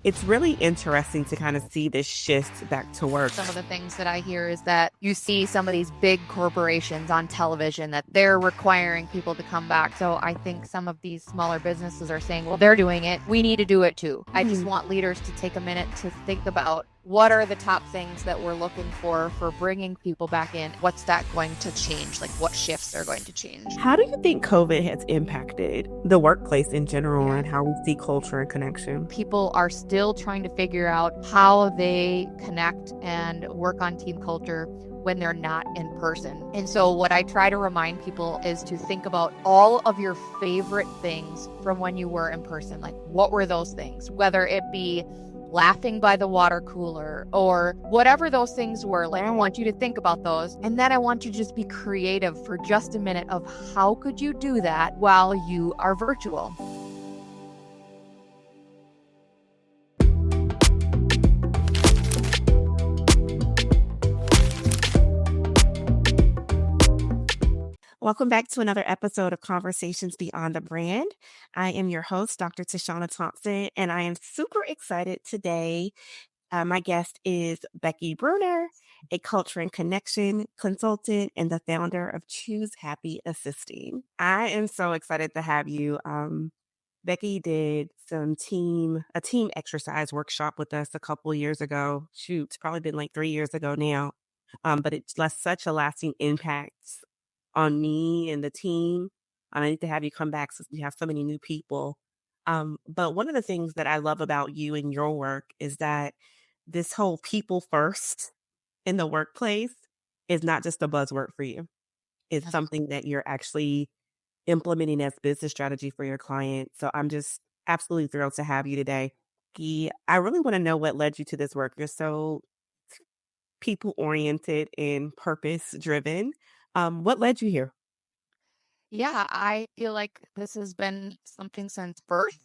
It's really interesting to kind of see this shift back to work. Some of the things that I hear is that you see some of these big corporations on television that they're requiring people to come back. So I think some of these smaller businesses are saying, well, they're doing it. We need to do it too. I just want leaders to take a minute to think about what are the top things that we're looking for bringing people back in. What's that going to change? Like what shifts are going to change? How do you think COVID has impacted the workplace in general and how we see culture and connection? People are still trying to figure out how they connect and work on team culture when they're not in person. And so what I try to remind people is to think about all of your favorite things from when you were in person. Like what were those things? Whether it be laughing by the water cooler or whatever those things were. Like I want you to think about those. And then I want you to just be creative for just a minute of how could you do that while you are virtual? Welcome back to another episode of Conversations Beyond the Brand. I am your host, Dr. Tashana Thompson, and I am super excited today. My guest is Becky Bruner, a culture and connection consultant and the founder of Choose Happy Assisting. I am so excited to have you. Becky did a team exercise workshop with us a couple years ago. Shoot, it's probably been like 3 years ago now. But it's left such a lasting impact on me and the team. I need to have you come back since we have so many new people. But one of the things that I love about you and your work is that this whole people first in the workplace is not just a buzzword for you. It's something that you're actually implementing as business strategy for your clients. So I'm just absolutely thrilled to have you today. I really want to know what led you to this work. You're so people oriented and purpose driven. What led you here? Yeah, I feel like this has been something since birth.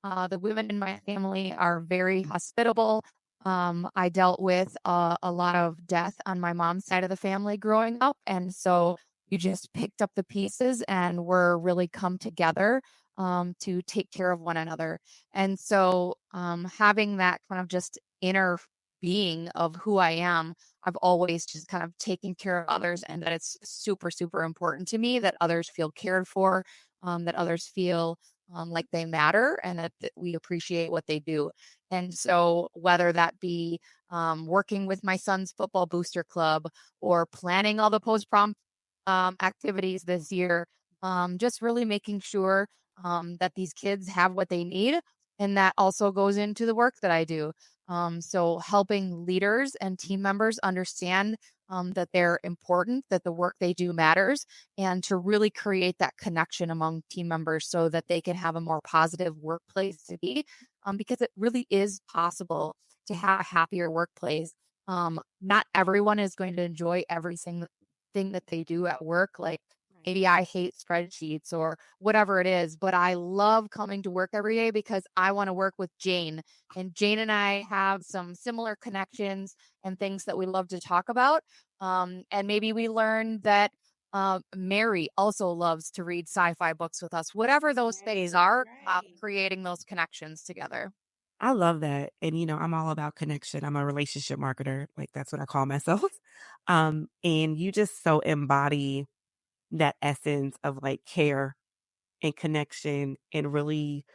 The women in my family are very hospitable. I dealt with a lot of death on my mom's side of the family growing up. And so you just picked up the pieces and we're really come together to take care of one another. And so having that kind of just inner being of who I am, I've always just kind of taken care of others and that it's super, super important to me that others feel cared for, that others feel like they matter and that we appreciate what they do. And so, whether that be working with my son's football booster club or planning all the post prom activities this year, just really making sure that these kids have what they need. And that also goes into the work that I do. So helping leaders and team members understand that they're important, that the work they do matters, and to really create that connection among team members so that they can have a more positive workplace to be. Because it really is possible to have a happier workplace. Not everyone is going to enjoy everything thing that they do at work. Like maybe I hate spreadsheets or whatever it is, but I love coming to work every day because I want to work with Jane. And Jane and I have some similar connections and things that we love to talk about. And maybe we learn that Mary also loves to read sci-fi books with us. Whatever those things are, creating those connections together. I love that. And, I'm all about connection. I'm a relationship marketer. Like, that's what I call myself. And you just so embody that essence of like care and connection and really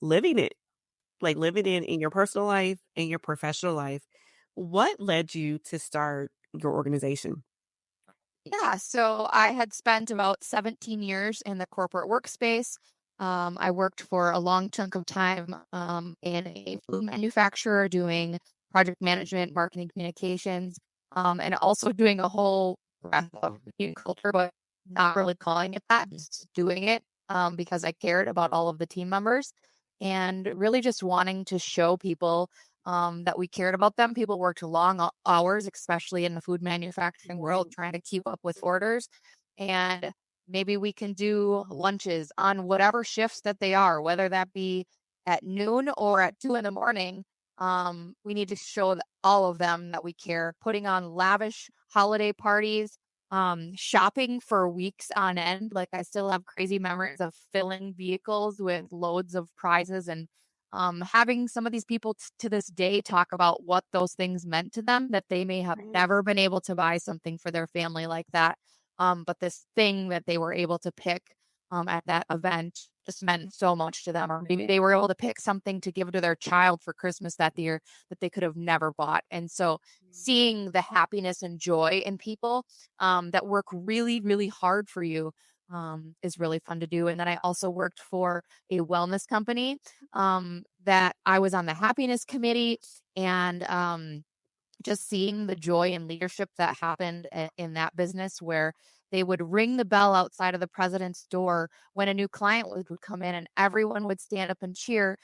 living it, like living it in your personal life and your professional life. What led you to start your organization? Yeah, so I had spent about 17 years in the corporate workspace. I worked for a long chunk of time in a food manufacturer doing project management, marketing communications, and also doing a whole breadth of community culture, but not really calling it that, just doing it because I cared about all of the team members and really just wanting to show people that we cared about them. People worked long hours, especially in the food manufacturing world, trying to keep up with orders. And maybe we can do lunches on whatever shifts that they are, whether that be at noon or at 2 in the morning. We need to show all of them that we care, putting on lavish holiday parties, shopping for weeks on end. Like I still have crazy memories of filling vehicles with loads of prizes and Having some of these people to this day talk about what those things meant to them, that they may have Right. never been able to buy something for their family like that. But this thing that they were able to pick at that event just meant so much to them. Or maybe they were able to pick something to give to their child for Christmas that year that they could have never bought. And so seeing the happiness and joy in people that work really, really hard for you is really fun to do. And then I also worked for a wellness company that I was on the happiness committee, and just seeing the joy and leadership that happened in that business where they would ring the bell outside of the president's door when a new client would come in, and everyone would stand up and cheer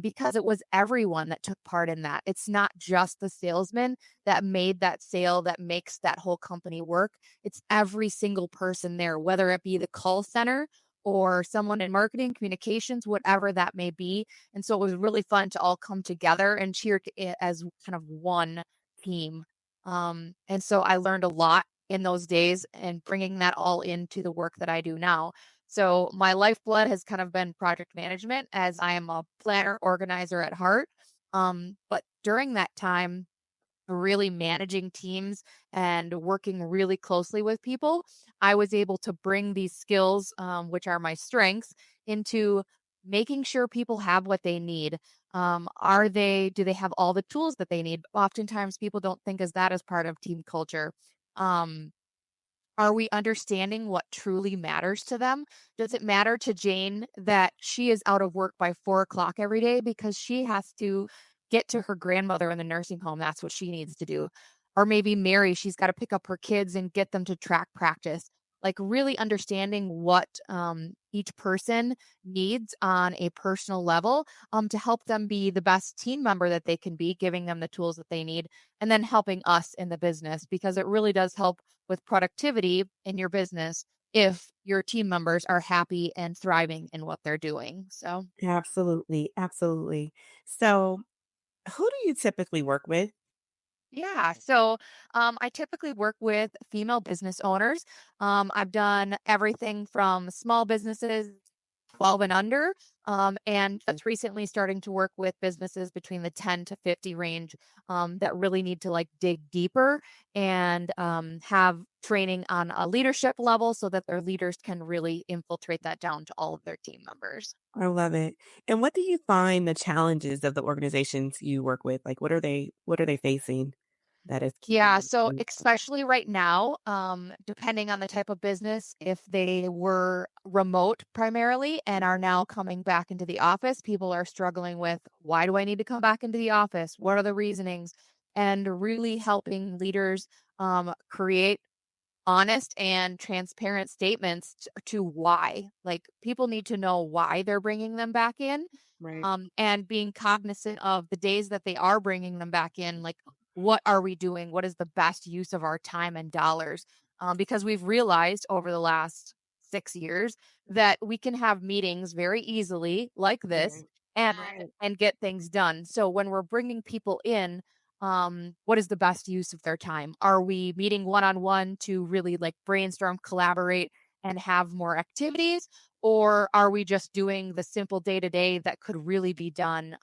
because it was everyone that took part in that. It's not just the salesman that made that sale that makes that whole company work. It's every single person there, whether it be the call center or someone in marketing, communications, whatever that may be. And so it was really fun to all come together and cheer as kind of one team. And so I learned a lot in those days and bringing that all into the work that I do now. So my lifeblood has kind of been project management as I am a planner organizer at heart. But during that time, really managing teams and working really closely with people, I was able to bring these skills, which are my strengths, into making sure people have what they need. Do they have all the tools that they need? Oftentimes people don't think as that as part of team culture. Um, are we understanding what truly matters to them? Does it matter to Jane that she is out of work by 4 o'clock every day because she has to get to her grandmother in the nursing home? That's what she needs to do. Or maybe Mary, she's got to pick up her kids and get them to track practice. Like really understanding what each person needs on a personal level to help them be the best team member that they can be, giving them the tools that they need, and then helping us in the business because it really does help with productivity in your business if your team members are happy and thriving in what they're doing. So, Absolutely, absolutely. So, who do you typically work with? yeah. So, I typically work with female business owners. I've done everything from small businesses, 12 and under, and just recently starting to work with businesses between the 10 to 50 range that really need to like dig deeper and have training on a leadership level so that their leaders can really infiltrate that down to all of their team members. I love it. And what do you find the challenges of the organizations you work with? Like what are they facing that is keeping Yeah, them so from. especially right now, depending on the type of business, if they were remote primarily and are now coming back into the office, people are struggling with why do I need to come back into the office? What are the reasonings? And really helping leaders create honest and transparent statements to why. Like people need to know why they're bringing them back in, Right. and being cognizant of the days that they are bringing them back in, like what are we doing? What is the best use of our time and dollars? Because we've realized over the last 6 years that we can have meetings very easily like this Right. and Right. get things done. So when we're bringing people in, what is the best use of their time? Are we meeting one on one to really like brainstorm, collaborate, and have more activities? Or are we just doing the simple day to day that could really be done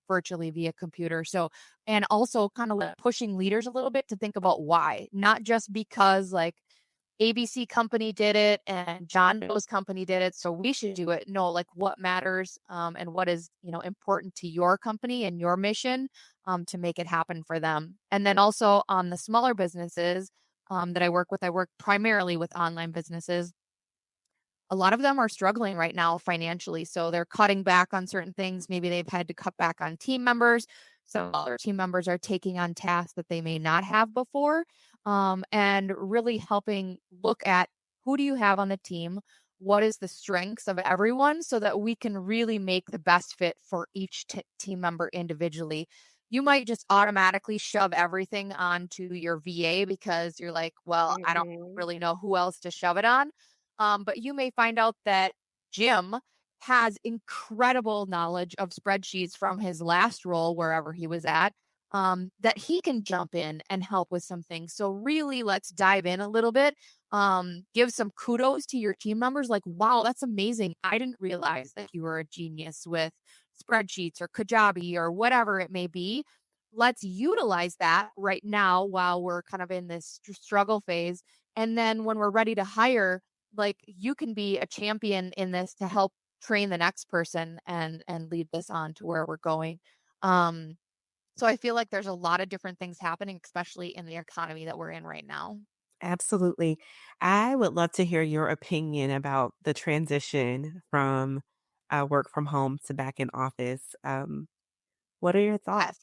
virtually via computer? So, and also kind of like pushing leaders a little bit to think about why, not just because like ABC company did it and John Doe's company did it, so we should do it. No, like what matters and what is important to your company and your mission to make it happen for them. And then also on the smaller businesses that I work with, I work primarily with online businesses. A lot of them are struggling right now financially, so they're cutting back on certain things. Maybe they've had to cut back on team members. Some other team members are taking on tasks that they may not have before, and really helping look at who do you have on the team? What is the strengths of everyone so that we can really make the best fit for each team member individually. You might just automatically shove everything onto your VA because you're like, well, I don't Mhm. really know who else to shove it on, but you may find out that Jim has incredible knowledge of spreadsheets from his last role, wherever he was at, that he can jump in and help with some things. So, really, let's dive in a little bit. Give some kudos to your team members like, wow, that's amazing. I didn't realize that you were a genius with spreadsheets or Kajabi or whatever it may be. Let's utilize that right now while we're kind of in this struggle phase. And then when we're ready to hire, like you can be a champion in this to help train the next person and lead this on to where we're going. Um, so I feel like there's a lot of different things happening, especially in the economy that we're in right now. Absolutely. I would love to hear your opinion about the transition from work from home to back in office. What are your thoughts? Yes.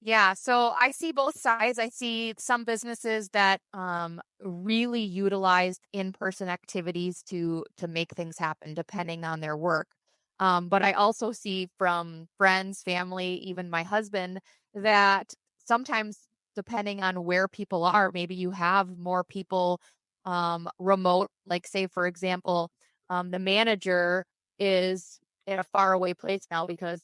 Yeah, so I see both sides. I see some businesses that really utilized in-person activities to make things happen, depending on their work. But I also see from friends, family, even my husband, that sometimes depending on where people are, maybe you have more people remote. Like, say, for example, the manager is in a faraway place now because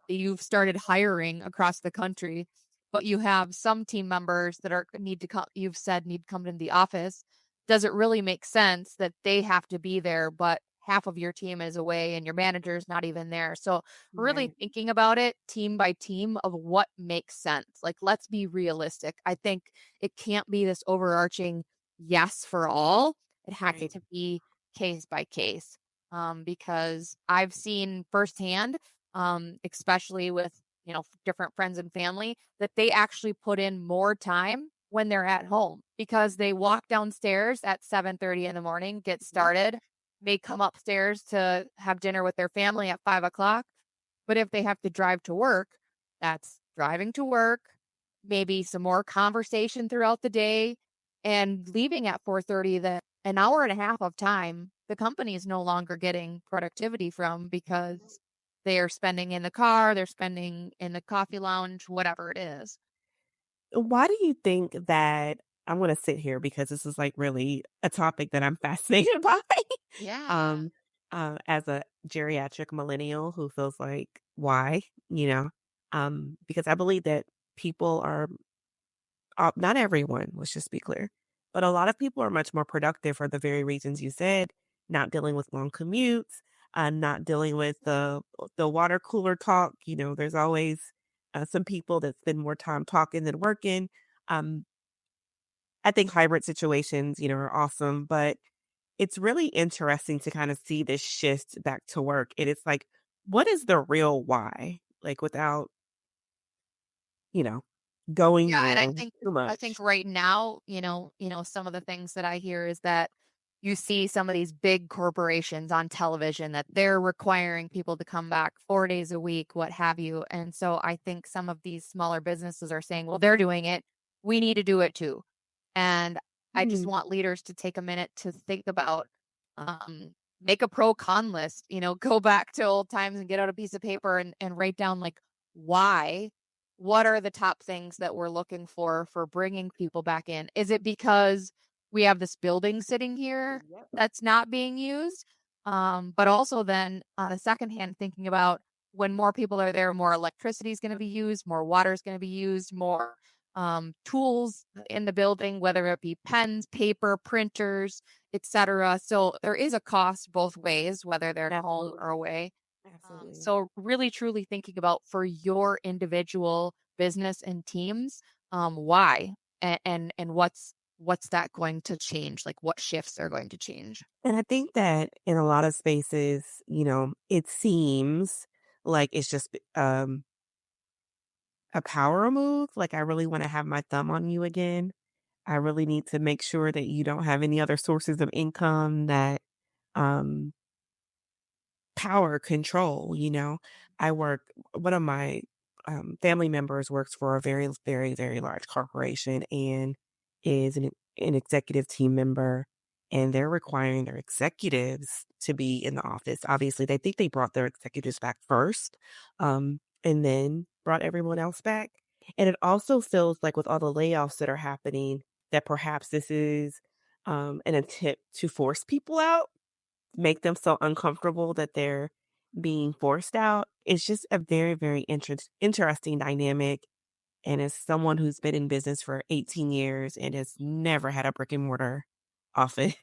you've started hiring across the country, but you have some team members that are need to come you've said need to come into the office. Does it really make sense that they have to be there, but half of your team is away and your manager's not even there? So really Right. thinking about it team by team of what makes sense. Like, let's be realistic. I think it can't be this overarching yes for all. It has Right. to be case by case. Because I've seen firsthand, especially with, different friends and family, that they actually put in more time when they're at home because they walk downstairs at 7:30 in the morning, get Mhm. started, may come upstairs to have dinner with their family at 5 o'clock. But if they have to drive to work, that's driving to work, maybe some more conversation throughout the day, and leaving at 4:30. That an hour and a half of time the company is no longer getting productivity from because they are spending in the car, they're spending in the coffee lounge, whatever it is. Why do you think that I'm going to sit here because this is like really a topic that I'm fascinated by. Yeah. um, as a geriatric millennial who feels like, why, you know, because I believe that people are, not everyone, let's just be clear, but a lot of people are much more productive for the very reasons you said, not dealing with long commutes, not dealing with the water cooler talk. You know, there's always some people that spend more time talking than working. Um, I think hybrid situations, are awesome, but it's really interesting to kind of see this shift back to work. And it's like, what is the real why? Like without, you know, going Yeah, and there too I think much. right now, some of the things that I hear is that you see some of these big corporations on television that they're requiring people to come back 4 days a week, what have you. And so I think some of these smaller businesses are saying, well, they're doing it. We need to do it too. And I just Mhm. want leaders to take a minute to think about, make a pro con list, go back to old times and get out a piece of paper and write down like why what are the top things that we're looking for bringing people back in? Is it because we have this building sitting here Yep. that's not being used? But also then on the second hand, thinking about when more people are there, more electricity is going to be used, more water is going to be used, more tools in the building, whether it be pens, paper, printers, etc. So there is a cost both ways, whether they're at home Absolutely. or away. Absolutely. So really truly thinking about for your individual business and teams, why and what's that going to change? Like what shifts are going to change? And I think that in a lot of spaces, it seems like it's just a power move. Like I really want to have my thumb on you again. I really need to make sure that you don't have any other sources of income that um power control. I work one of my family members works for a very, very, very large corporation and is an executive team member, and they're requiring their executives to be in the office. Obviously, they think they brought their executives back first, and then brought everyone else back. And it also feels like with all the layoffs that are happening, that perhaps this is an attempt to force people out, make them so uncomfortable that they're being forced out. It's just a very, very interesting dynamic. And as someone who's been in business for 18 years and has never had a brick and mortar office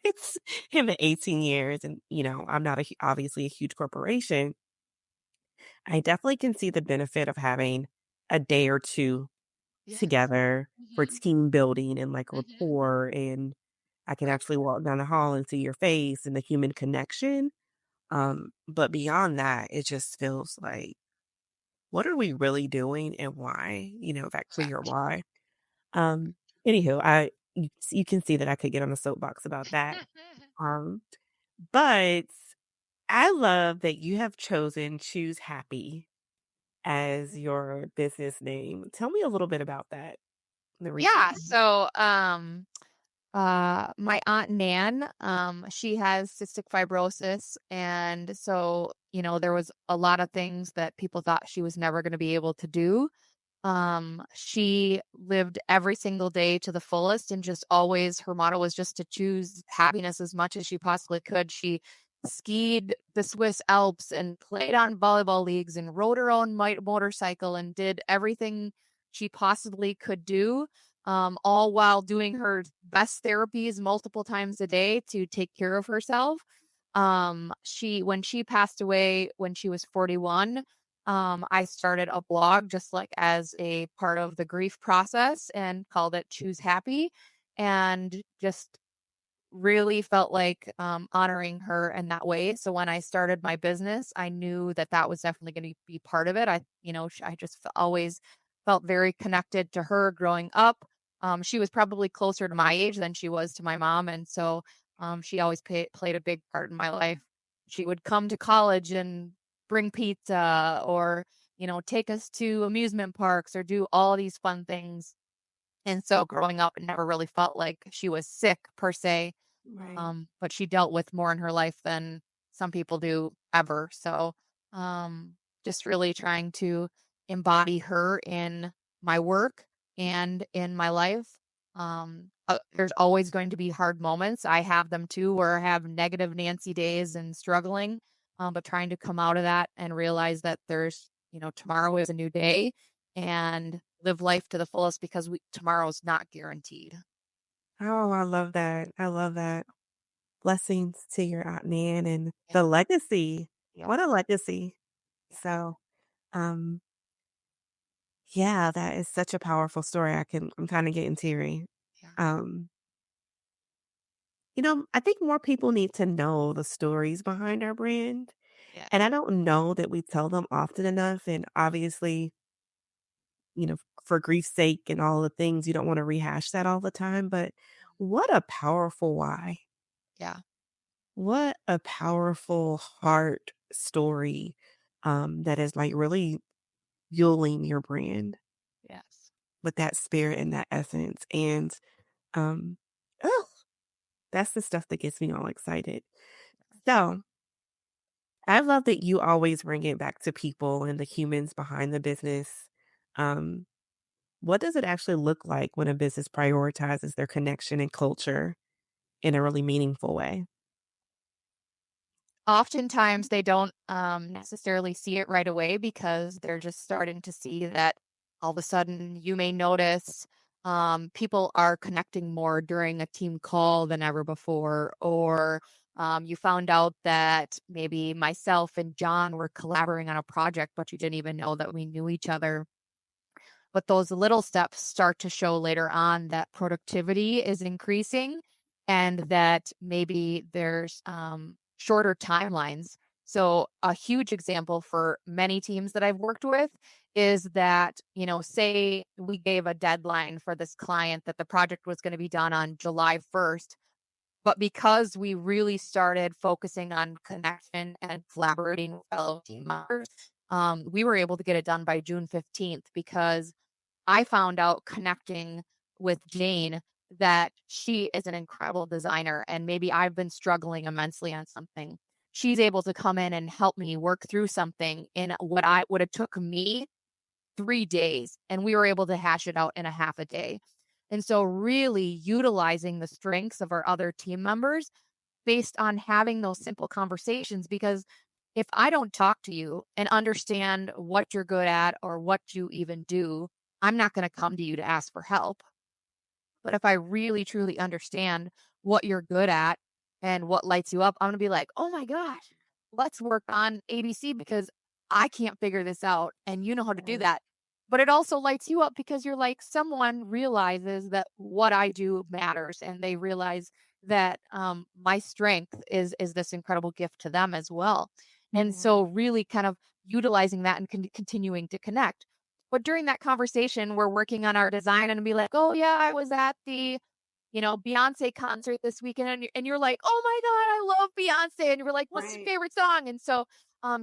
in the 18 years, and I'm not obviously a huge corporation, I definitely can see the benefit of having a day or 2 Yes. together for Mhm. team building and, like, Mhm. rapport, and I can actually walk down the hall and see your face and the human connection, but beyond that, it just feels like, what are we really doing and why? That clear Exactly. why. Um, Anywho, you can see that I could get on a soapbox about that, um, but I love that you have chosen Choose Happy as your business name. Tell me a little bit about that, the reason Yeah, behind. so, my aunt Nan, she has cystic fibrosis, and so, there was a lot of things that people thought she was never gonna be able to do. She lived every single day to the fullest and just always her motto was just to choose happiness as much as she possibly could. She skied the Swiss Alps and played on volleyball leagues and rode her own motorcycle and did everything she possibly could do, all while doing her best therapies multiple times a day to take care of herself. When she passed away when she was 41, I started a blog just like as a part of the grief process and called it Choose Happy, and just really felt like, honoring her in that way. So when I started my business, I knew that that was definitely going to be part of it. I just always felt very connected to her growing up. She was probably closer to my age than she was to my mom, and so she always played a big part in my life. She would come to college and bring pizza, or take us to amusement parks, or do all these fun things. And so growing up, it never really felt like she was sick per se, Right. but she dealt with more in her life than some people do ever. So, just really trying to embody her in my work and in my life. There's always going to be hard moments. I have them too, where I have negative Nancy days and struggling, but trying to come out of that and realize that tomorrow is a new day and live life to the fullest because tomorrow's not guaranteed. Oh, I love that. I love that. Blessings to your Aunt Nan and Yeah. the legacy. Yep. What a legacy. Yeah. So, um, yeah, that is such a powerful story. I'm kind of getting teary. Yeah. Um, I think more people need to know the stories behind our brand. Yeah. And I don't know that we tell them often enough. And obviously, for grief's sake and all the things, you don't want to rehash that all the time. But what a powerful why. Yeah. What a powerful heart story, that is, like, really fueling your brand Yes. with that spirit and that essence, and, um, ugh, that's the stuff that gets me all excited. So, I love that you always bring it back to people and the humans behind the business. Um, what does it actually look like when a business prioritizes their connection and culture in a really meaningful way? Oftentimes, they don't, necessarily see it right away because they're just starting to see that all of a sudden you may notice, people are connecting more during a team call than ever before, or, you found out that maybe myself and John were collaborating on a project, but you didn't even know that we knew each other. But those little steps start to show later on that productivity is increasing and that maybe there's shorter timelines. So, a huge example for many teams that I've worked with is that, say we gave a deadline for this client that the project was going to be done on July 1st. But because we really started focusing on connection and collaborating with fellow team members, we were able to get it done by June 15th because I found out connecting with Jane that she is an incredible designer and maybe I've been struggling immensely on something. She's able to come in and help me work through something in what I would have took me 3 days, and we were able to hash it out in a half a day. And so really utilizing the strengths of our other team members based on having those simple conversations, because if I don't talk to you and understand what you're good at or what you even do, I'm not going to come to you to ask for help. But if I really truly understand what you're good at and what lights you up, I'm going to be like, oh my gosh, let's work on ABC because I can't figure this out and you know how to do Right. that. But it also lights you up because you're like, someone realizes that what I do matters and they realize that my strength is this incredible gift to them as well. And Mhm. so really kind of utilizing that and continuing to connect. But during that conversation, we're working on our design and be like, oh yeah, I was at the Beyonce concert this weekend, and you're like, "Oh my god, I love Beyonce," and you're like, "What's your Right. favorite song?" And so,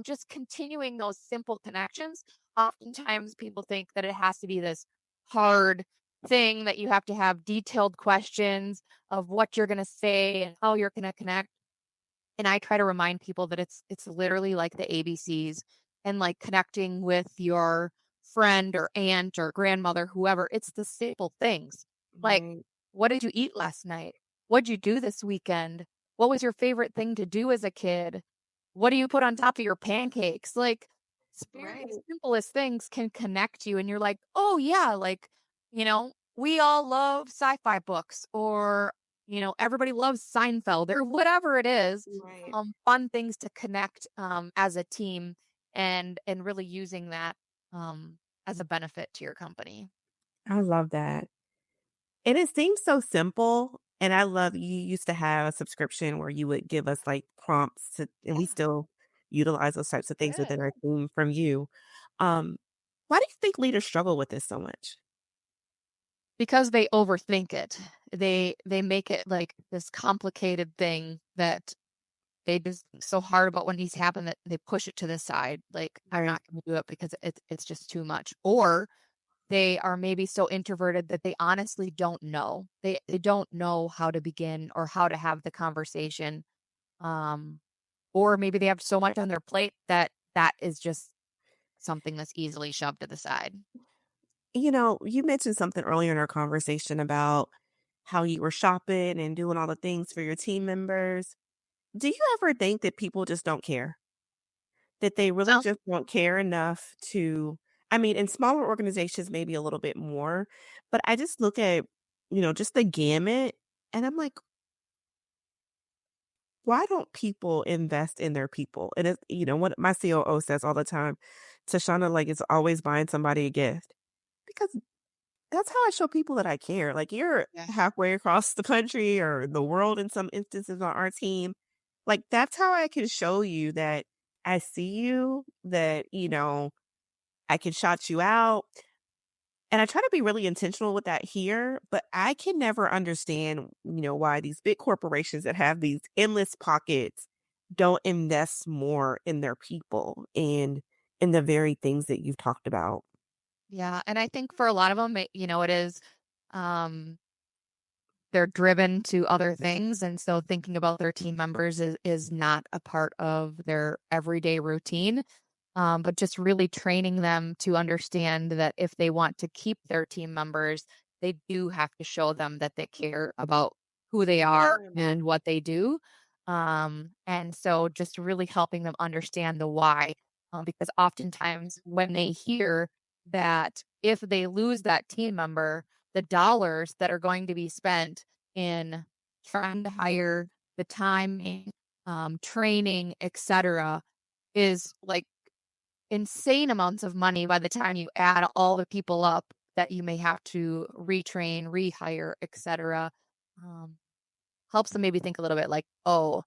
just continuing those simple connections. Oftentimes, people think that it has to be this hard thing that you have to have detailed questions of what you're gonna say and how you're gonna connect. And I try to remind people that it's literally like the ABCs and like connecting with your friend or aunt or grandmother, whoever. It's the simple things. Like, Right. what did you eat last night? What'd you do this weekend? What was your favorite thing to do as a kid? What do you put on top of your pancakes? Like, it's very Right. simplest things can connect you. And you're like, oh, yeah, like, we all love sci fi books or everybody loves Seinfeld or whatever it is, Right. fun things to connect, as a team and really using that, as a benefit to your company. I love that. And it seems so simple, and I love you used to have a subscription where you would give us, like, prompts to and we Yeah, still utilize those types of things good. within our team from you. Um, why do you think leaders struggle with this so much? Because they overthink it. They make it like this complicated thing that they just think so hard about when these happen that they push it to the side. Like, I'm Right. not gonna do it because it's just too much. Or they are maybe so introverted that they honestly don't know. They don't know how to begin or how to have the conversation. Um, or maybe they have so much on their plate that that is just something that's easily shoved to the side. You mentioned something earlier in our conversation about how you were shopping and doing all the things for your team members. Do you ever think that people just don't care? That they really Well, just don't care enough to I mean, in smaller organizations, maybe a little bit more, but I just look at, just the gamut, and I'm like, why don't people invest in their people? And it's, what my COO says all the time, Tashana, like, is always buying somebody a gift because that's how I show people that I care. Like, you're yeah. halfway across the country or the world in some instances on our team. Like, that's how I can show you that I see you, that, I can shout you out. And I try to be really intentional with that here, but I can never understand, why these big corporations that have these endless pockets don't invest more in their people and in the very things that you've talked about. Yeah, and I think for a lot of them, it is, um they're driven to other things, and so thinking about their team members is not a part of their everyday routine. But just really training them to understand that if they want to keep their team members, they do have to show them that they care about who they are Right. and what they do. And so just really helping them understand the why. Because oftentimes when they hear that if they lose that team member, the dollars that are going to be spent in trying to hire, the time, training, etc., is like insane amounts of money by the time you add all the people up that you may have to retrain, rehire, etc. Um, Helps them maybe think a little bit like, oh,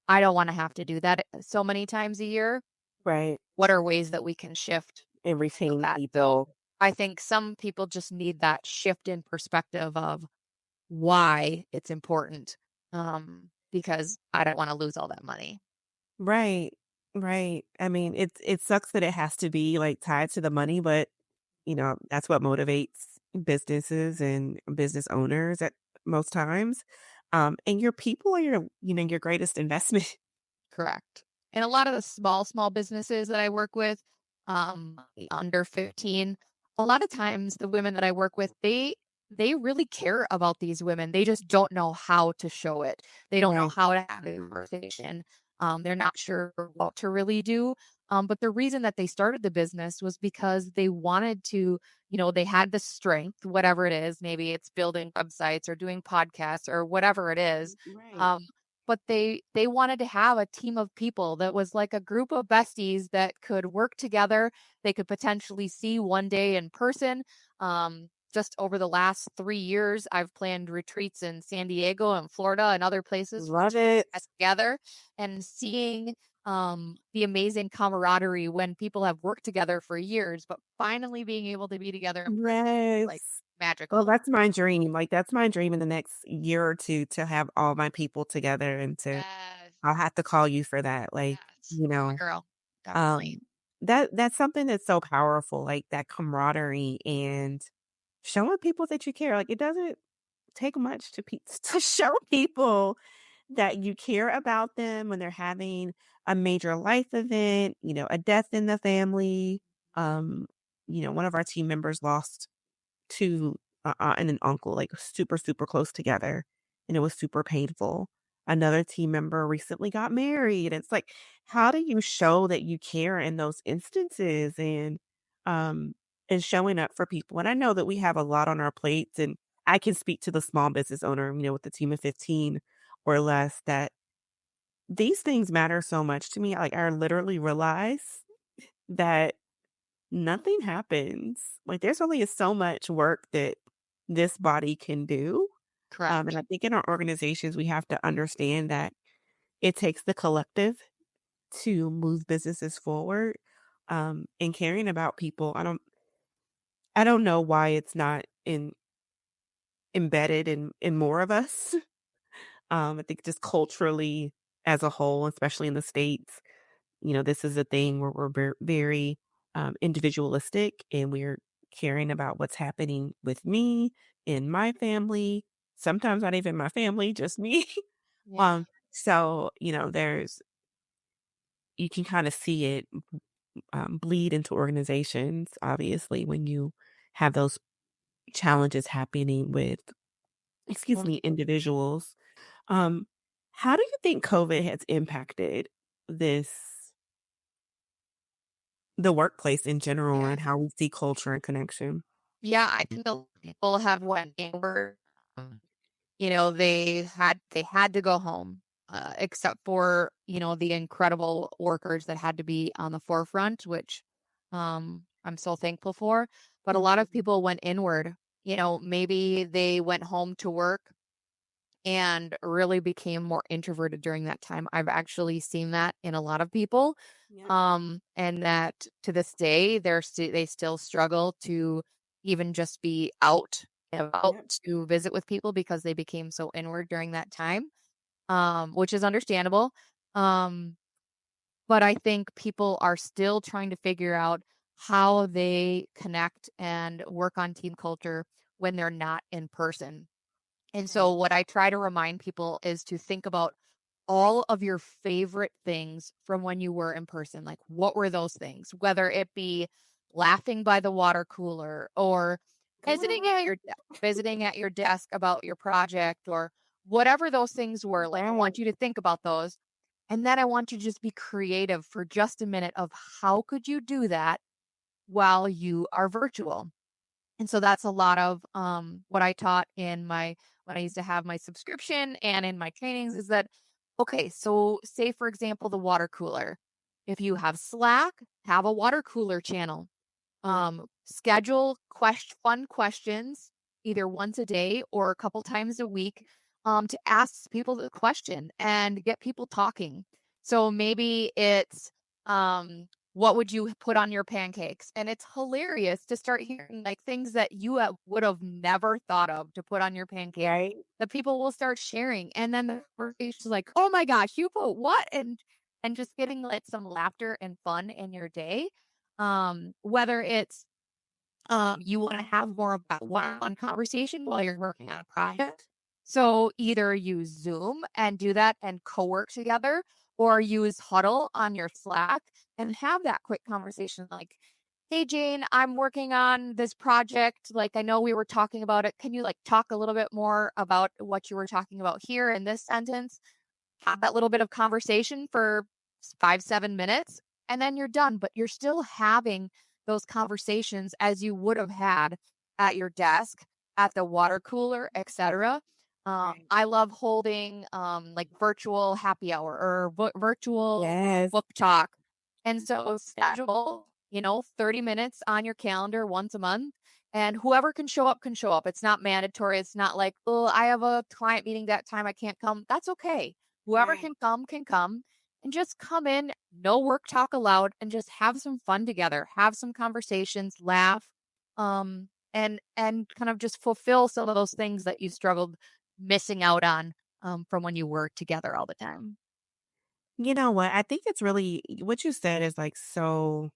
I don't want to have to do that so many times a year. Right. What are ways that we can shift And retain that? So people. I think some people just need that shift in perspective of why it's important. Because I don't want to lose all that money. Right. Right. I mean, it sucks that it has to be like tied to the money, but that's what motivates businesses and business owners at most times. And your people are your greatest investment. Correct. And a lot of the small businesses that I work with, under 15, a lot of times the women that I work with, they really care about these women. They just don't know how to show it. They don't know Right. how to have a conversation. They're not sure what to really do. But the reason that they started the business was because they wanted to, they had the strength, whatever it is. Maybe it's building websites or doing podcasts or whatever it is. Right. Um, but they wanted to have a team of people that was like a group of besties that could work together. They could potentially see one day in person. Just over the last 3 years, I've planned retreats in San Diego and Florida and other places for Love it. us together, and seeing the amazing camaraderie when people have worked together for years, but finally being able to be together in person, like Yes. Well, magical. that's my dream. Like, that's my dream in the next year or 2 to have all my people together and to Yes, I'll have to call you for that. Like, yes, you my know, girl, definitely. um, that's something that's so powerful, like that camaraderie and showing people that you care. Like, it doesn't take much to to show people that you care about them when they're having a major life event, a death in the family. Um, one of our team members lost to and an uncle, like super, super close together, and it was super painful. Another team member recently got married. It's like, how do you show that you care in those instances um and showing up for people? And I know that we have a lot on our plates, and I can speak to the small business owner, with a team of 15 or less, that these things matter so much to me. Like, I literally realize that nothing happens. Like, there's only so much work that this body can do. And Correct. I think in our organizations, we have to understand that it takes the collective to move businesses forward. And caring about people. I don't know why it's not embedded in more of us. I think just culturally as a whole, especially in the States, this is a thing where we're very individualistic and we're caring about what's happening with me in my family. Sometimes not even my family, just me. Yeah. So, you can kind of see it bleed into organizations, obviously, when you have those challenges happening with, excuse me, individuals. Um, how do you think COVID has impacted this the workplace in general Yeah. and how we see culture and connection? Yeah, I think a lot of people have went inward. They had to go home, except for, the incredible workers that had to be on the forefront, which I'm so thankful for. But a lot of Mhm. people went inward. Maybe they went home to work and really became more introverted during that time. I've actually seen that in a lot of people. Yep, And that to this day, they still struggle to even just be out and about yep, to visit with people because they became so inward during that time, which is understandable. Um, but I think people are still trying to figure out how they connect and work on team culture when they're not in person. And so right. what I try to remind people is to think about all of your favorite things from when you were in person. Like, what were those things? Whether it be laughing by the water cooler, or visiting Girl, at your visiting at your desk about your project, or whatever those things were. Like, I right. want you to think about those. And then I want you to just be creative for just a minute of how could you do that while you are virtual. And so that's a lot of what I taught in my when I used to have my subscription and in my trainings is that, okay, so say for example, the water cooler. If you have Slack, have a water cooler channel. Yep, Schedule fun questions either once a day or a couple times a week, to ask people the question and get people talking. So maybe it's, what would you put on your pancakes? And it's hilarious to start hearing like things that you would have never thought of to put on your pancakes right. that people will start sharing. And then the conversation's like, oh my gosh, you put what? And just getting like some laughter and fun in your day. Whether it's, you want to have more of that one-on-one conversation while you're working on a project. So either use Zoom and do that and co-work together, or use Huddle on your Slack and have that quick conversation like, hey Jane, I'm working on this project. Like, I know we were talking about it. Can you like talk a little bit more about what you were talking about here in this sentence? Have that little bit of conversation for 5, 7 minutes, and then you're done. But you're still having those conversations as you would have had at your desk, at the water cooler, etc. Right. I love holding like virtual happy hour or virtual Yes. book talk. And so schedule, 30 minutes on your calendar once a month. And whoever can show up can show up. It's not mandatory. It's not like, oh, I have a client meeting that time. I can't come. That's okay. Whoever Right. can come and just come in, no work talk allowed, and just have some fun together, have some conversations, laugh, and kind of just fulfill some of those things that you struggled missing out on from when you were together all the time. You know what? I think it's really what you said is like so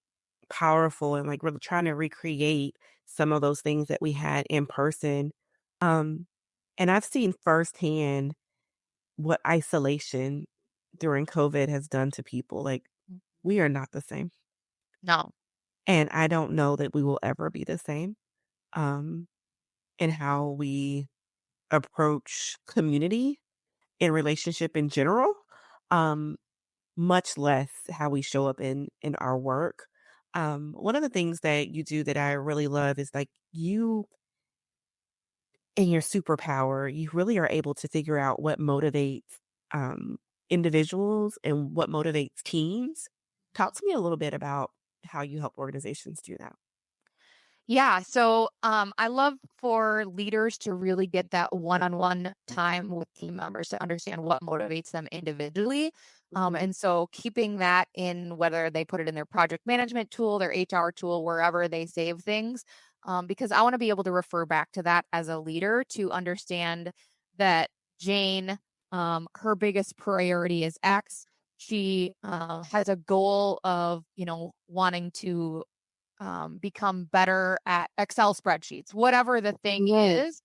powerful and like really trying to recreate some of those things that we had in person. Um, and I've seen firsthand what isolation during COVID has done to people. Like Mm. we are not the same. No. And I don't know that we will ever be the same in how we approach community and relationship in general. Um, Much less how we show up in our work. One of the things that you do that I really love is like you in your superpower, you really are able to figure out what motivates um, individuals and what motivates teams. Talk to me a little bit about how you help organizations do that. Yeah, so I love for leaders to really get that one-on-one time with team members to understand what motivates them individually. Mhm. And so keeping that in whether they put it in their project management tool, their HR tool, wherever they save things, because I want to be able to refer back to that as a leader to understand that Jane, her biggest priority is X. She has a goal of, wanting to become better at Excel spreadsheets, whatever the thing Yes. is,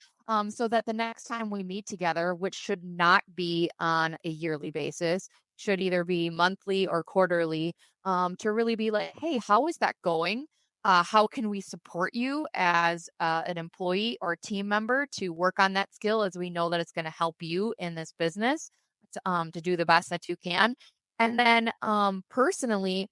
so that the next time we meet together, which should not be on a yearly basis, should either be monthly or quarterly, to really be like, hey, how is that going? How can we support you as an employee or team member to work on that skill as we know that it's going to help you in this business to do the best that you can? And then personally,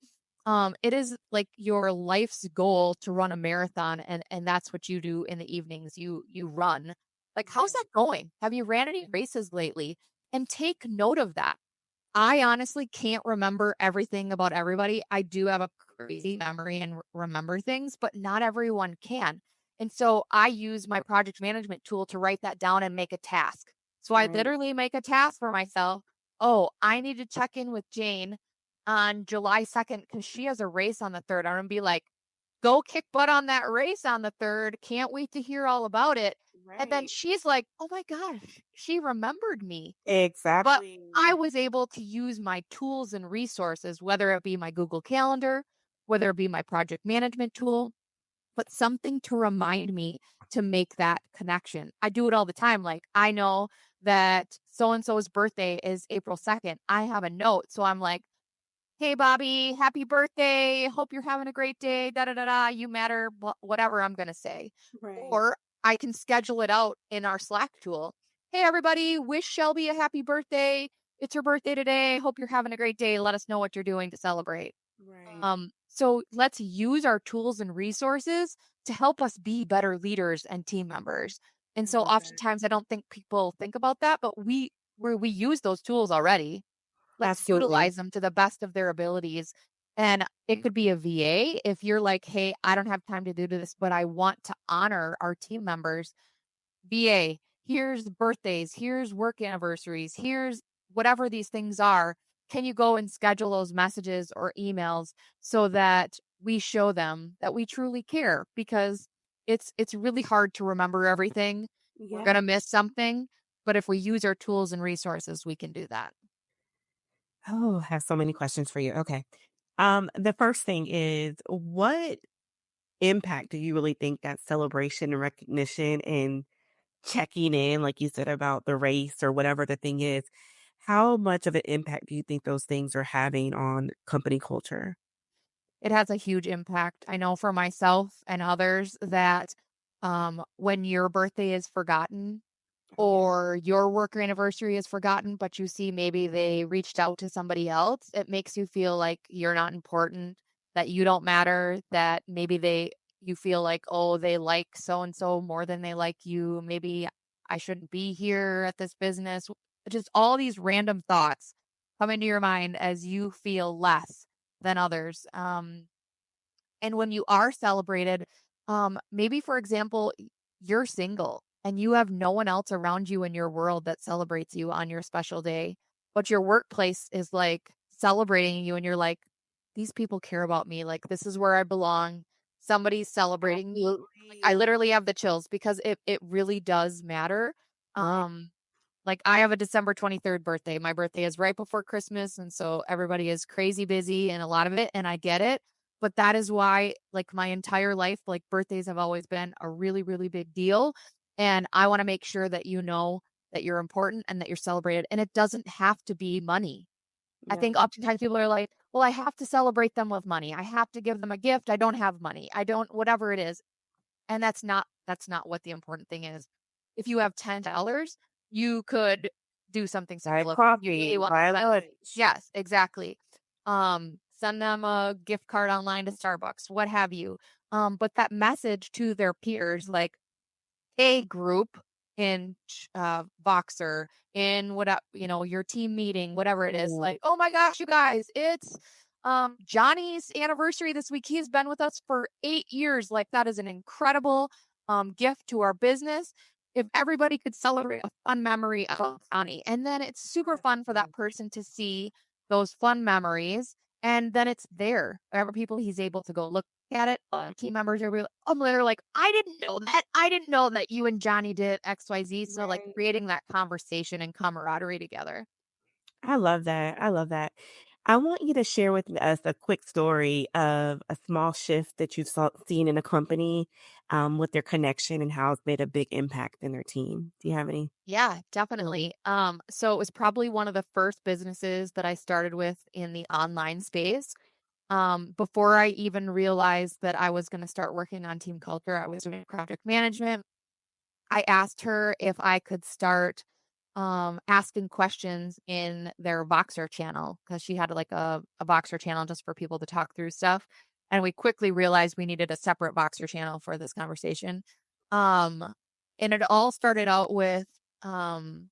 it is like your life's goal to run a marathon and that's what you do in the evenings. You run. Like how's that Right. going? Have you ran any races lately? And take note of that. I honestly can't remember everything about everybody. I do have a crazy memory and remember things, but not everyone can. And so I use my project management tool to write that down and make a task. So I Right. literally make a task for myself. Oh, I need to check in with Jane on July 2nd because she has a race on the 3rd. I'm going to be like, go kick butt on that race on the 3rd. Can't wait to hear all about it. And then Right. she's like, oh my gosh, she remembered me. But Exactly. I was able to use my tools and resources, whether it be my Google Calendar, whether it be my project management tool, but something to remind me to make that connection. I do it all the time. Like I know that so and so's birthday is April 2nd. I have a note. So I'm like, hey, Bobby, happy birthday. Hope you're having a great day. Da da da da. You matter. Whatever I'm going to say. Right. Or I can schedule it out in our Slack tool. Hey, everybody, wish Shelby a happy birthday. It's her birthday today. Hope you're having a great day. Let us know what you're doing to celebrate. Right. So let's use our tools and resources to help us be better leaders and team members. And I so love that. oftentimes I don't think people think about that, but we use those tools already. Let's Absolutely. utilize them to the best of their abilities. And it could be a VA if you're like, hey, I don't have time to do this, but I want to honor our team members. VA, here's birthdays, here's work anniversaries, here's whatever these things are. Can you go and schedule those messages or emails so that we show them that we truly care? Because it's really hard to remember everything. We're Yeah. gonna miss something, but if we use our tools and resources, we can do that. Oh, I have so many questions for you. Okay. The first thing is what impact do you really think that celebration and recognition and checking in, like you said about the race or whatever the thing is, how much of an impact do you think those things are having on company culture? It has a huge impact. I know for myself and others that when your birthday is forgotten Oh, yeah. or your work anniversary is forgotten, but you see maybe they reached out to somebody else, it makes you feel like you're not important, that you don't matter, that maybe you feel like, oh, they like so and so more than they like you. Maybe I shouldn't be here at this business. Just all these random thoughts come into your mind as you feel less than others. And when you are celebrated, maybe for example, you're single and you have no one else around you in your world that celebrates you on your special day, but your workplace is like celebrating you and you're like, these people care about me. Like this is where I belong. Somebody's celebrating me. Like I Absolutely. literally have the chills because it really does matter. Right. Um like I have a December 23rd birthday. My birthday is right before Christmas, and so everybody is crazy busy and a lot of it, and I get it. But that is why, like, my entire life, like, birthdays have always been a really, really big deal, and I wanna make sure that you know that you're important and that you're celebrated, and it doesn't have to be money. I Yeah. think oftentimes people are like, "Well, I have to celebrate them with money. I have to give them a gift. I don't have money. I don't" whatever it is, and that's not what the important thing is. If you have $10, you could do something Buy simple. If you really coffee, want buy that lunch. yes, exactly. Send them a gift card online to Starbucks, what have you. But that message to their peers, like, a group in Voxer, in what your team meeting, whatever it is, like, oh my gosh, you guys, it's Johnny's anniversary this week. He's been with us for 8 years. Like that is an incredible gift to our business. If everybody could celebrate a fun memory of Johnny, and then it's super fun for that person to see those fun memories, and then it's there. Wherever people he's able to go look at it, team members are I'm literally like, "I didn't know that. I didn't know that you and Johnny did XYZ." So, like, Right. creating that conversation and camaraderie together. I love that. I love that. I want you to share with us a quick story of a small shift that you've seen in a company with their connection and how it's made a big impact in their team. Do you have any? Yeah, definitely. So it was probably one of the first businesses that I started with in the online space. Before I even realized that I was going to start working on team culture, I was doing project management. I asked her if I could start asking questions in their Voxer channel because she had like a Voxer channel just for people to talk through stuff. And we quickly realized we needed a separate Voxer channel for this conversation. Um, and it all started out with um,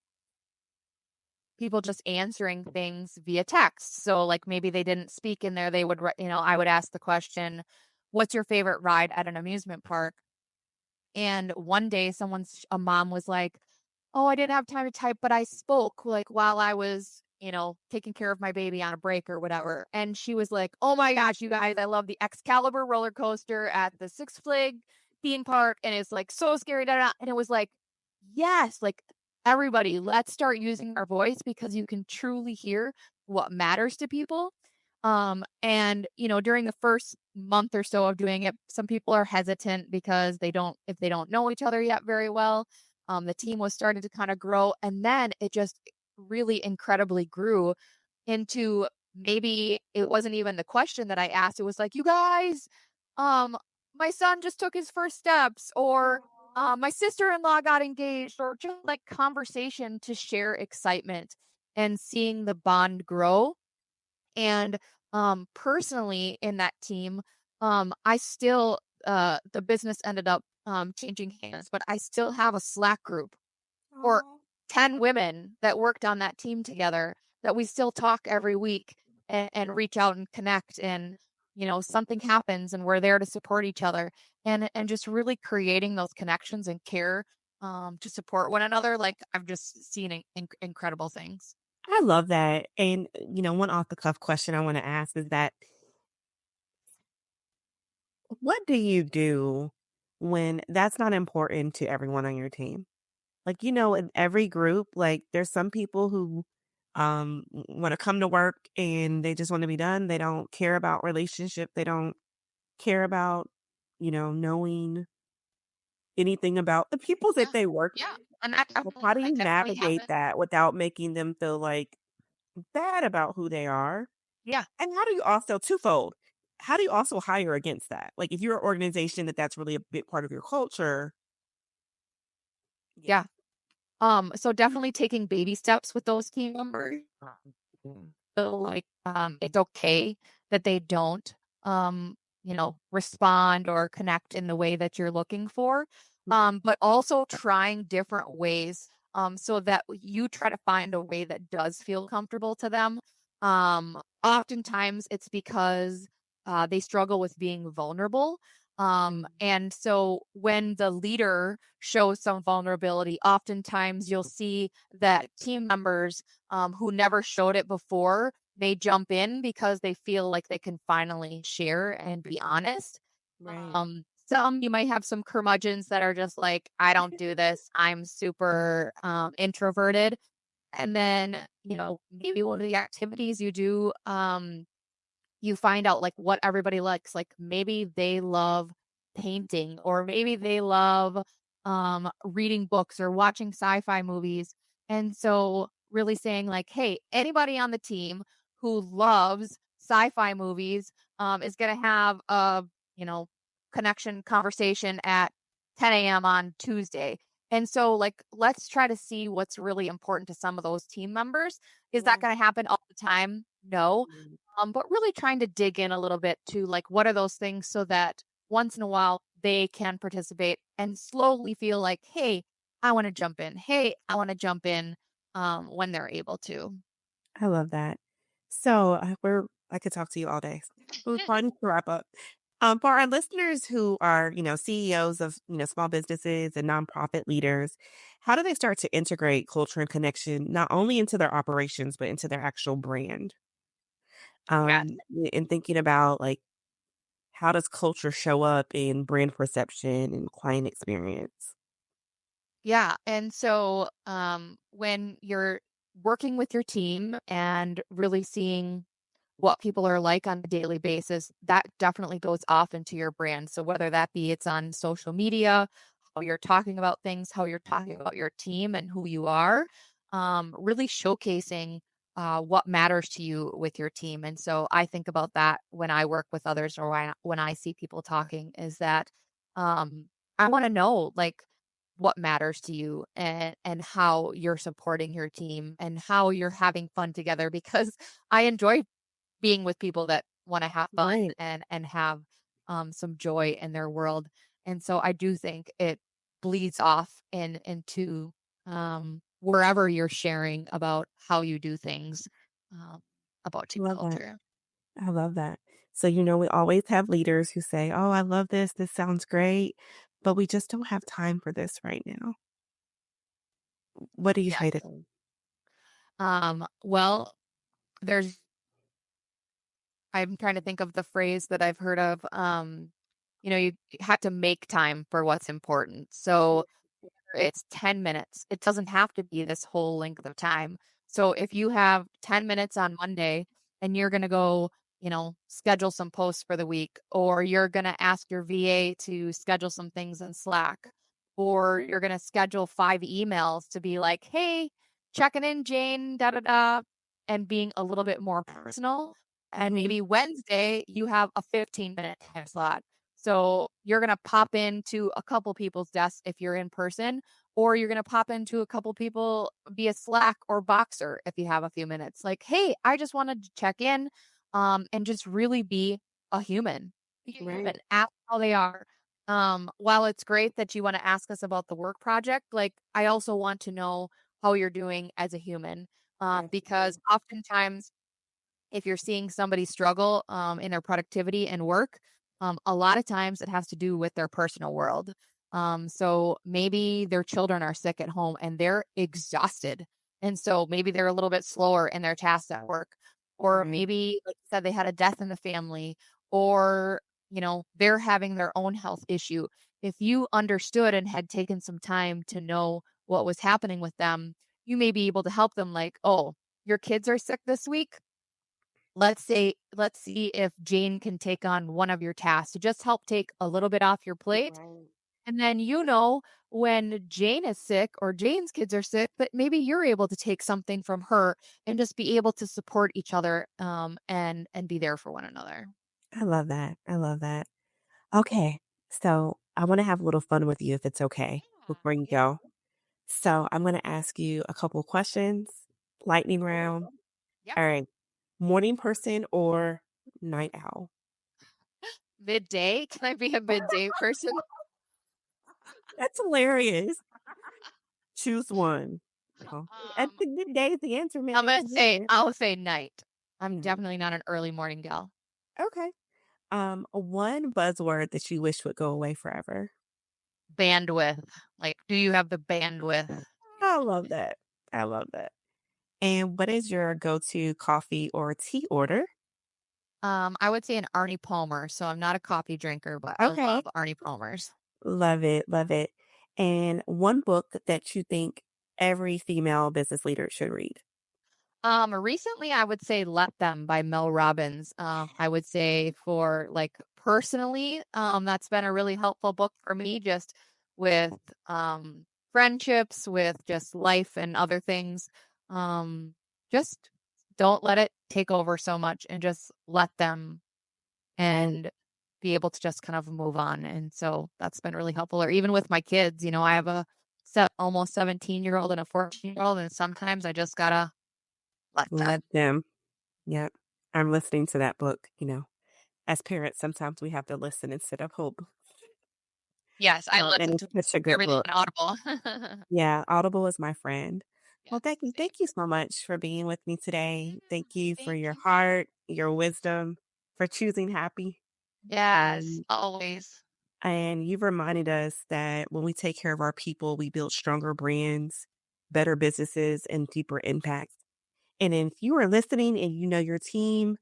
people just answering things via text. So, like, maybe they didn't speak in there. They would, I would ask the question, what's your favorite ride at an amusement park? And one day a mom was like, "Oh, I didn't have time to type, but I spoke like while I was, taking care of my baby on a break or whatever." And she was like, "Oh my gosh, you guys, I love the Excalibur roller coaster at the Six Flag theme park and it's like so scary." Da, da, da." And it was like, "Yes, like everybody, let's start using our voice because you can truly hear what matters to people." And during the first month or so of doing it, some people are hesitant because if they don't know each other yet very well. The team was starting to kind of grow, and then it just really incredibly grew into maybe it wasn't even the question that I asked. It was like, you guys, um, my son just took his first steps, or my sister in law got engaged, or just like conversation to share excitement and seeing the bond grow and, personally in that team, I still the business ended up, changing hands, but I still have a Slack group for Oh, 10 women that worked on that team together that we still talk every week and reach out and connect and, something happens and we're there to support each other and just really creating those connections and care, to support one another. Like, I've just seen incredible things. I love that. And, one off the cuff question I want to ask is that what do you do when that's not important to everyone on your team? Like, in every group, like there's some people who want to come to work and they just want to be done. They don't care about relationship. They don't care about, knowing anything about the people that Yeah. they work Yeah. with. And that Well, definitely how do that you definitely navigate happens. that without making them feel like bad about who they are? Yeah. And how do you also twofold, how do you also hire against that? Like, if you're an organization that's really a big part of your culture. Yeah. Yeah. So definitely taking baby steps with those team members. Mm. So like, it's okay that they don't, respond or connect in the way that you're looking for. but also trying different ways so that you try to find a way that does feel comfortable to them. Oftentimes it's because they struggle with being vulnerable. Mm. And so when the leader shows some vulnerability, oftentimes you'll see that team members who never showed it before may jump in because they feel like they can finally share and be honest. Right. Some you might have some curmudgeons that are just like, I don't do this. I'm super introverted. And then, maybe one of the activities you do, you find out like what everybody likes. Like maybe they love painting or maybe they love reading books or watching sci-fi movies. And so really saying like, hey, anybody on the team who loves sci-fi movies is going to have a, you know, connection conversation at 10 a.m. on Tuesday. And so like let's try to see what's really important to some of those team members. Is that Yeah. going to happen all the time? No, Mm. but really trying to dig in a little bit to like what are those things so that once in a while they can participate and slowly feel like, hey, I want to jump in. Hey, I want to jump in when they're able to. I love that. So I could talk to you all day. It was fun to wrap up. For our listeners who are, CEOs of, small businesses and nonprofit leaders, how do they start to integrate culture and connection not only into their operations but into their actual brand? Yes. And thinking about like how does culture show up in brand perception and client experience? Yeah. And so when you're working with your team and really seeing what people are like on a daily basis, that definitely goes off into your brand. So whether that be it's on social media, how you're talking about things, how you're talking about your team and who you are, really showcasing what matters to you with your team. And so I think about that when I work with others or when I see people talking is that um, I want to know like what matters to you and how you're supporting your team and how you're having fun together because I enjoy being with people that wanna have fun Right. and have, some joy in their world, and so I do think it bleeds off into, wherever you're sharing about how you do things, um, about team Love that. culture. I love that. So, we always have leaders who say, "Oh, I love this. This sounds great, but we just don't have time for this right now." What do you say to Yes. them? Well, there's I'm trying to think of the phrase that I've heard of, you have to make time for what's important, so it's 10 minutes. It doesn't have to be this whole length of time. So if you have 10 minutes on Monday and you're going to go, schedule some posts for the week, or you're going to ask your VA to schedule some things in Slack, or you're going to schedule 5 emails to be like, hey, checking in, Jane, da da da, and being a little bit more personal. And Mhm. maybe Wednesday, you have a 15-minute time slot. So you're going to pop into a couple people's desks if you're in person, or you're going to pop into a couple people via Slack or Boxer if you have a few minutes. Like, hey, I just wanted to check in and just really be a human. Be a human. Right. Ask how they are. While it's great that you want to ask us about the work project, like I also want to know how you're doing as a human. Because Absolutely. oftentimes if you're seeing somebody struggle in their productivity and work, a lot of times it has to do with their personal world. So maybe their children are sick at home and they're exhausted. And so maybe they're a little bit slower in their tasks at work. Or Right. maybe, like you said, they had a death in the family, or, they're having their own health issue. If you understood and had taken some time to know what was happening with them, you may be able to help them, like, oh, your kids are sick this week, let's see if Jane can take on one of your tasks to just help take a little bit off your plate. Right. And then, when Jane is sick or Jane's kids are sick, but maybe you're able to take something from her and just be able to support each other, and be there for one another. I love that. I love that. Okay. So, I wanna have a little fun with you if it's okay before you Yeah, yeah. go. So, I'm gonna ask you a couple questions, lightning Oh, round. yep. All right. Morning person or night owl? Midday. Can I be a midday person? That's hilarious. Choose one. Oh, at Um, the end of the day, the answer I'm matters gonna to say you. I'll say night. I'm Nice. definitely not an early morning gal. Okay. One buzzword that you wish would go away forever. Bandwidth. Like, do you have the bandwidth? I love that. I love that. And what is your go-to coffee or tea order? I would say an Arnie Palmer. So I'm not a coffee drinker, but I Okay. love Arnie Palmers. Love it. Love it. And one book that you think every female business leader should read. Recently I would say Let Them by Mel Robbins. I would say for like personally, that's been a really helpful book for me just with friendships, with just life and other things. Um, just don't let it take over so much and just let them and be able to just kind of move on. And so that's been really helpful. Or even with my kids, I have a almost 17-year-old and a 14-year-old, and sometimes I just gotta let them. Let them. Yep. I'm listening to that book. As parents, sometimes we have to listen instead of hope. Yes, I And listen it's to such a good everything book. on Audible. Yeah, Audible is my friend. Well, Yes, Becky, same. thank you so much for being with me Yeah, today. Thank you for thank your you. heart, your wisdom, for choosing happy. Yes, Um, always. and you've reminded us that when we take care of our people, we build stronger brands, better businesses, and deeper impact. And if you are listening and you know your team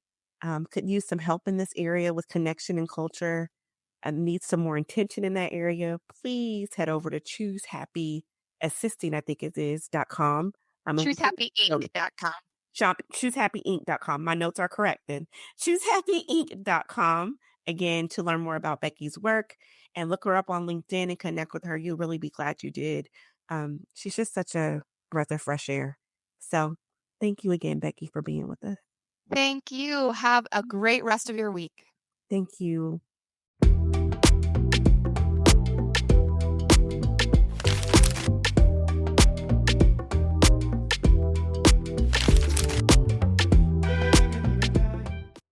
could use some help in this area with connection and culture, and need some more intention in that area, please head over to Choose Happy Assisting, I think it is, .com. And we'll put ChooseHappyInc.com. shop choosehappyinc.com. My notes are correct then. Choosehappyinc.com again to learn more about Becky's work and look her up on LinkedIn and connect with her. You'll really be glad you did. She's just such a breath of fresh air. So thank you again, Becky, for being with us. Thank you. Have a great rest of your week. Thank you.